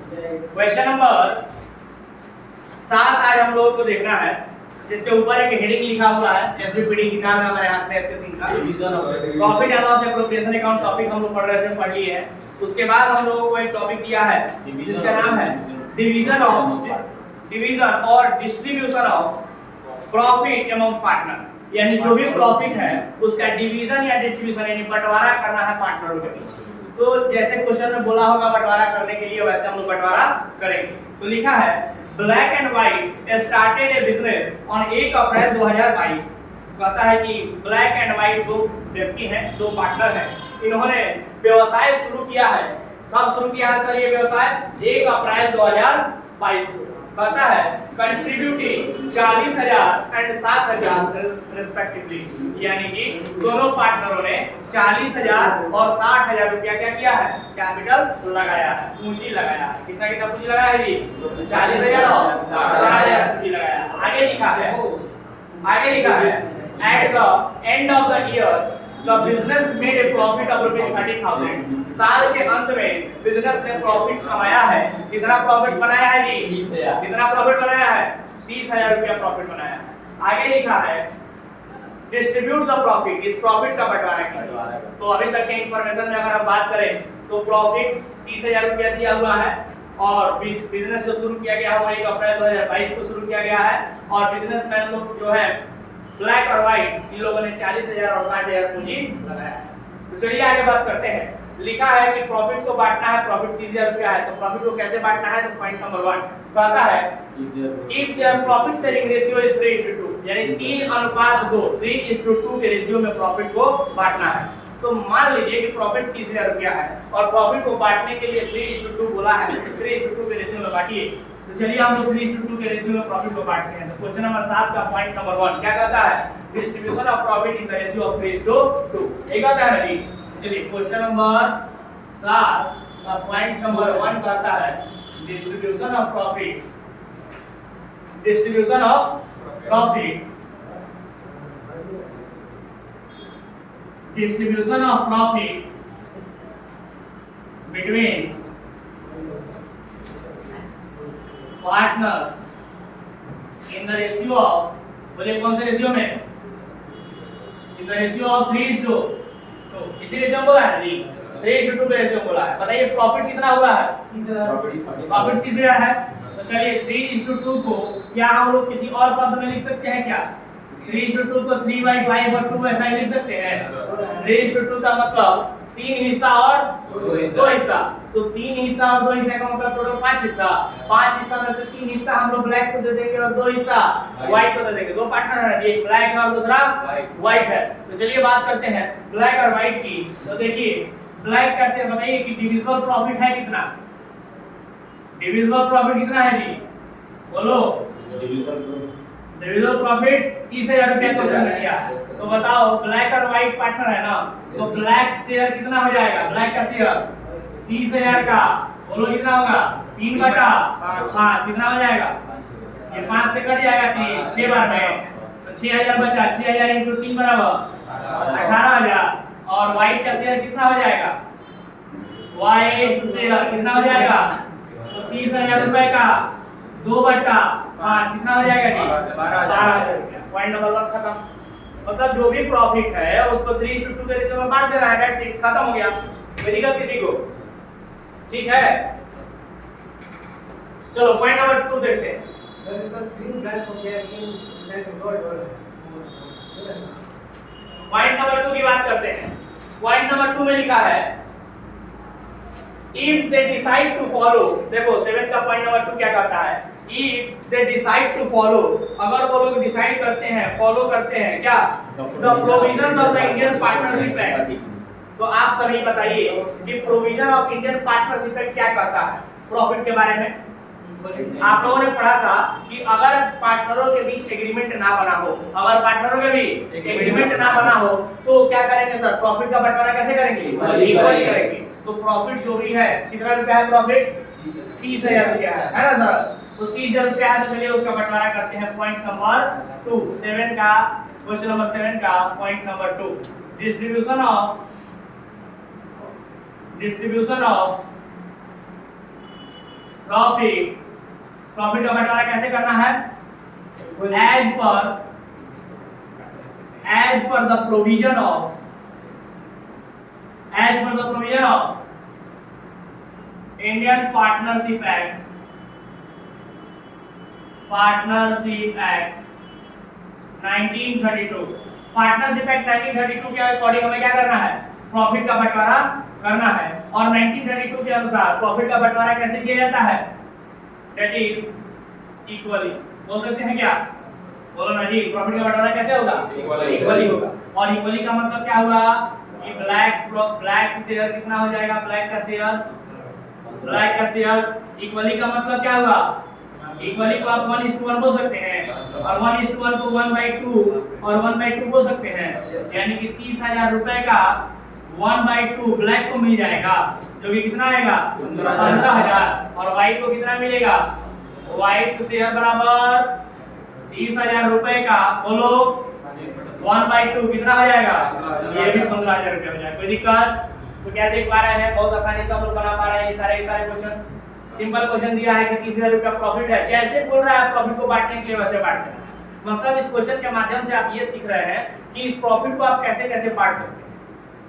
Question number 7 आज हम लोगों को देखना है, जिसके ऊपर एक हेडिंग लिखा हुआ है, एसबीपीडी किताब है हमारे हाथ में इसके सिंह का profit and loss appropriation account topic हम लोग पढ़ रहे थे, पढ़ लिए हैं। उसके बाद हम लोगों को एक टॉपिक दिया है जिसका नाम है डिवीजन और distribution of profit among partners, यानी जो भी प्रॉफिट है उसका डिवीजन या डिस्ट्रीब्यूशन यानी बंटवारा करना है पार्टनरों के बीच। तो जैसे क्वेश्चन में बोला होगा बंटवारा करने के लिए, वैसे हम लोग बंटवारा करेंगे। तो लिखा है black and white started A business on 1 अप्रैल 2022। कहता है कि ब्लैक एंड व्हाइट दो व्यक्ति हैं, दो पार्टनर हैं, इन्होंने व्यवसाय शुरू किया है। कब शुरू किया है सर ये व्यवसाय? 1 अप्रैल 2022 को। कहता है कंट्रीब्यूटिंग 40,000 एंड 7,000 रिस्पेक्टिवली, यानी कि दोनों पार्टनरों ने 40,000 और 60,000 रुपया क्या किया है? कैपिटल लगाया है, पूंजी लगाया है। कितना कितना पूंजी लगाया है जी? 40,000 और 60,000 पूंजी लगाया है। आगे लिखा है at the end of the year the business made a profit of ₹30,000। साल के अंत में बिजनेस ने प्रॉफिट कमाया है। कितना प्रॉफिट बनाया है जी? 30,000। कितना प्रॉफिट बनाया है? 30,000 रुपया प्रॉफिट बनाया है। आगे लिखा है डिस्ट्रीब्यूट द प्रॉफिट, इस प्रॉफिट का बंटवारा कीजिए। तो अभी तक के इंफॉर्मेशन में अगर हम बात करें तो प्रॉफिट 30,000 रुपया दिया हुआ है और बिजनेस जो शुरू किया गया है वो 1 अप्रैल 2022 को शुरू किया गया है और बिजनेसमैन लोग जो है ब्लैक और व्हाइट इन लोगों ने 40,000 और 60,000 पूंजी लगाया है। तो चलिए आगे बात करते हैं। लिखा है कि प्रॉफिट को बांटना है, प्रॉफिट 30,000 रुपया है, तो प्रॉफिट को कैसे बांटना है? तो पॉइंट नंबर 1 कहता है if their profit sharing ratio is 3:2, यानी 3:2 3:2 के रेशियो में प्रॉफिट को बांटना है। तो मान लीजिए कि प्रॉफिट 30,000 रुपया है और प्रॉफिट को बांटने के लिए 3:2 बोला है, तो 3:2 के रेशियो में बांटिए। तो चलिए हम लोग 3:2 के रेशियो में प्रॉफिट को बांटते हैं। तो क्वेश्चन नंबर 7 का पॉइंट नंबर 1 क्या कहता है? Distribution of profit in the ratio of 3:2। ये कहता है ना जी। चलिए क्वेश्चन नंबर 7 का पॉइंट नंबर 1 कहता है distribution of profit between partners in the ratio of, बोले कौन से रेशियो में? in the ratio of 3:2। तो इसी रेशियो बोला है जी, 3:2 के रेशियो बोला है। बताइए प्रॉफिट कितना हुआ है? प्रॉफिट 30,000 है। तो चलिए 3:2 को क्या हम लोग किसी और शब्द में लिख सकते हैं क्या? 3:2 को 3/5 और 2/5 लिख सकते हैं। 3:2 का मतलब 3 हिस्सा और 2 हिस्सा, तो 3 हिस्सा और 2 हिस्सा का मतलब टोटल 5 हिस्सा। 5 हिस्सा में से 3 हिस्सा हम लोग ब्लैक को दे देंगे और 2 हिस्सा व्हाइट को दे देंगे। दो पार्टनर है, एक ब्लैक है और दूसरा व्हाइट है। तो चलिए बात करते हैं ब्लैक और व्हाइट की। तो देखिए ब्लैक कैसे, बताइए कि डिविजिबल प्रॉफिट है कितना? डिविजिबल प्रॉफिट कितना है जी? बोलो। डिविजिबल प्रॉफिट 30,000 रुपया क्वेश्चन में दिया है। तो बताओ ब्लैक और व्हाइट पार्टनर है ना, तो ब्लैक शेयर कितना हो जाएगा? ब्लैक का शेयर 30,000 का, बोलो कितना होगा? 3/5 कितना हो जाएगा? ये 5 से कट जाएगा 3 6 बार में, तो 6,000 बचा। 6,000 × 3 बराबर 18,000। और व्हाइट का शेयर कितना हो जाएगा? व्हाइट शेयर कितना हो जाएगा? तो 30,000 रुपए का 2/5 कितना हो जाएगा जी? 12,000 रुपया। पॉइंट नंबर 1 खत्म। मतलब जो भी प्रॉफिट है उसको 3:2 के रेशियो में बांट देना है, दैट्स इट, खत्म हो गया। कोई दिक्कत किसी को? ठीक है, चलो पॉइंट नंबर 2 देखते हैं। सर इसका स्क्रीन ब्लैक हो गया है, ब्लैक हो। पॉइंट नंबर 2 की बात करते हैं। पॉइंट नंबर 2 में लिखा है if they decide to follow, देखो 7 का पॉइंट नंबर 2 क्या कहता है? If they decide to follow, अगर वो लोग डिसाइड करते हैं, फॉलो करते हैं क्या? The provisions of the Indian partnership act. तो आप सभी बताइए कि provision of Indian partnership act क्या कहता है प्रॉफिट के बारे में? आप लोगों ने पढ़ा था कि अगर पार्टनरों के बीच एग्रीमेंट ना बना हो, अगर पार्टनरों के बीच एग्रीमेंट ना बना हो तो क्या करेंगे सर? प्रॉफिट का बंटवारा कैसे करेंगे? इक्वली करेंगे। तो प्रॉफिट जो भी है कितना रुपया है? प्रॉफिट 30,000 रुपया है ना सर? तो 30,000 रुपया है, तो चलिए उसका बंटवारा करते हैं। पॉइंट नंबर 2 7 का, क्वेश्चन नंबर 7 का point number 2 distribution of profit का बंटवारा कैसे करना है? As per the provision of Indian partnership act 1932। Partnership act 1932 के अकॉर्डिंग हमें क्या करना है? प्रॉफिट का बंटवारा करना है। और 1932 के अनुसार प्रॉफिट का बंटवारा कैसे किया जाता है? That is equally. बोल सकते हैं क्या? बोलो ना जी। प्रॉफिट का बंटवारा कैसे होगा? इक्वली होगा। और इक्वली का मतलब क्या हुआ कि ब्लैक शेयर कितना हो जाएगा? ब्लैक का शेयर इक्वली का मतलब क्या हुआ? इक्वली को आप 1:1 बोल सकते हैं और 1:1 को 1/2 और 1/2 बोल सकते हैं। यानी कि 30,000 रुपए का 1/2 ब्लैक को मिल जाएगा, जो कि कितना आएगा? 15,000। और व्हाइट को कितना मिलेगा? व्हाइट शेयर बराबर 30,000 रुपए का, बोलो 1/2 कितना हो जाएगा? ये भी 15,000 रुपए हो जाएगा। कोई दिक्कत? तो क्या देख पा रहे हैं? बहुत आसानी से हम लोग बना पा रहे हैं ये सारे क्वेश्चंस। सिंपल क्वेश्चन दिया है कि 30,000 रुपया प्रॉफिट है, जैसे बोल रहा है प्रॉफिट को बांटने के लिए वैसे बांट देना है। मतलब इस क्वेश्चन के माध्यम से आप ये सीख रहे हैं कि इस प्रॉफिट को आप कैसे कैसे बांट सकते हैं।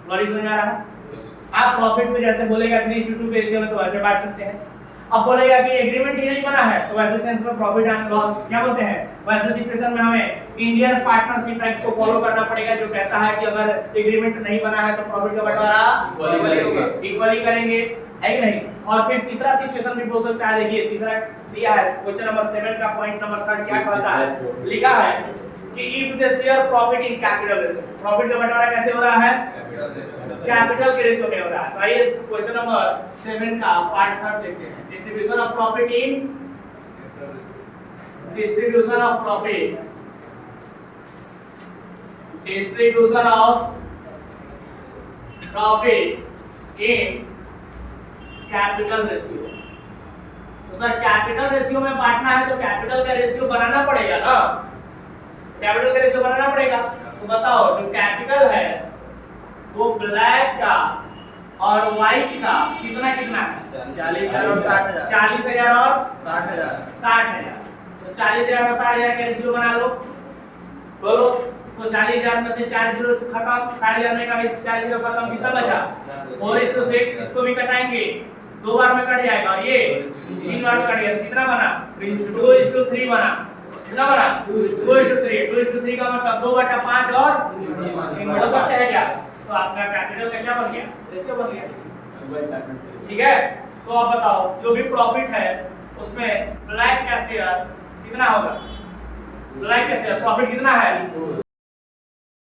लॉजिक समझ आ रहा है? आप प्रॉफिट में जैसे बोलेगा 3:2 के रेशियो में, तो वैसे बांट सकते हैं। अब बोलेगा कि एग्रीमेंट ही नहीं बना है, तो वैसे सेंस में प्रॉफिट एंड लॉस क्या बोलते हैं? वैसे सिचुएशन में हमें इंडियन पार्टनरशिप एक्ट को फॉलो करना पड़ेगा, जो कहता है कि अगर एग्रीमेंट नहीं बना है तो प्रॉफिट का बंटवारा इक्वली करेंगे, है कि नहीं? और फिर तीसरा सिचुएशन भी बोल सकता है। देखिए तीसरा दिया है क्वेश्चन नंबर 7 का पॉइंट नंबर 3 क्या कहता है? लिखा है कि if they share profit in capital ratio. Profit का बंटवारा कैसे हो रहा है? कैपिटल के रेशियो में हो रहा है। तो आइए क्वेश्चन नंबर 7 का पार्ट 3 देखते हैं। Distribution of profit in distribution of profit in capital ratio. तो सर कैपिटल रेशियो में बांटना है तो कैपिटल का रेशियो बनाना पड़ेगा ना, कैपिटल का रेशियो बनाना पड़ेगा। तो बताओ जो कैपिटल है वो ब्लैक का और व्हाइट का कितना है? 40,000 और 60,000। 40,000 और 60,000। 60,000। तो 40,000 और 60,000 का रेशियो बना लो। बोलो तो 40,000 में से 4 जीरो खत्म, 60,000 में का 4 जीरो खत्म, कितना बचा? 4:6। इसको भी कटाएंगे, 2 बार में कट जाएगा और ये 3 बार में कट गया, तो कितना बना? 2:3 बना। कितना बना? 2:3। 2:3 का मतलब 2/5 और 3 बोल सकते हैं क्या? तो आपका कैपिटल का क्या बन गया? रेशियो बन गया। ठीक है? तो आप बताओ जो भी प्रॉफिट है उसमें ब्लैक का शेयर कितना होगा? ब्लैक का शेयर प्रॉफिट कितना है?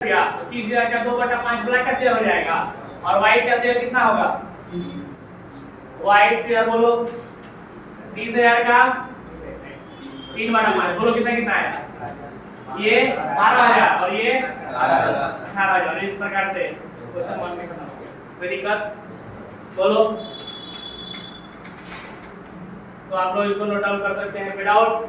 30,000 का 2/5 ब्लैक का शेयर हो जाएगा। और व्हाइट का शेयर कितना होगा? व्हाइट शेयर बोलो 30,000 का 3/5 बोलो कितना है? ये 12,000 और ये 18,000। इस प्रकार से क्वेश्चन 1 में खत्म हो गया। कोई दिक्कत? बोलो। तो आप लोग इसको नोट डाउन कर सकते हैं विदाउट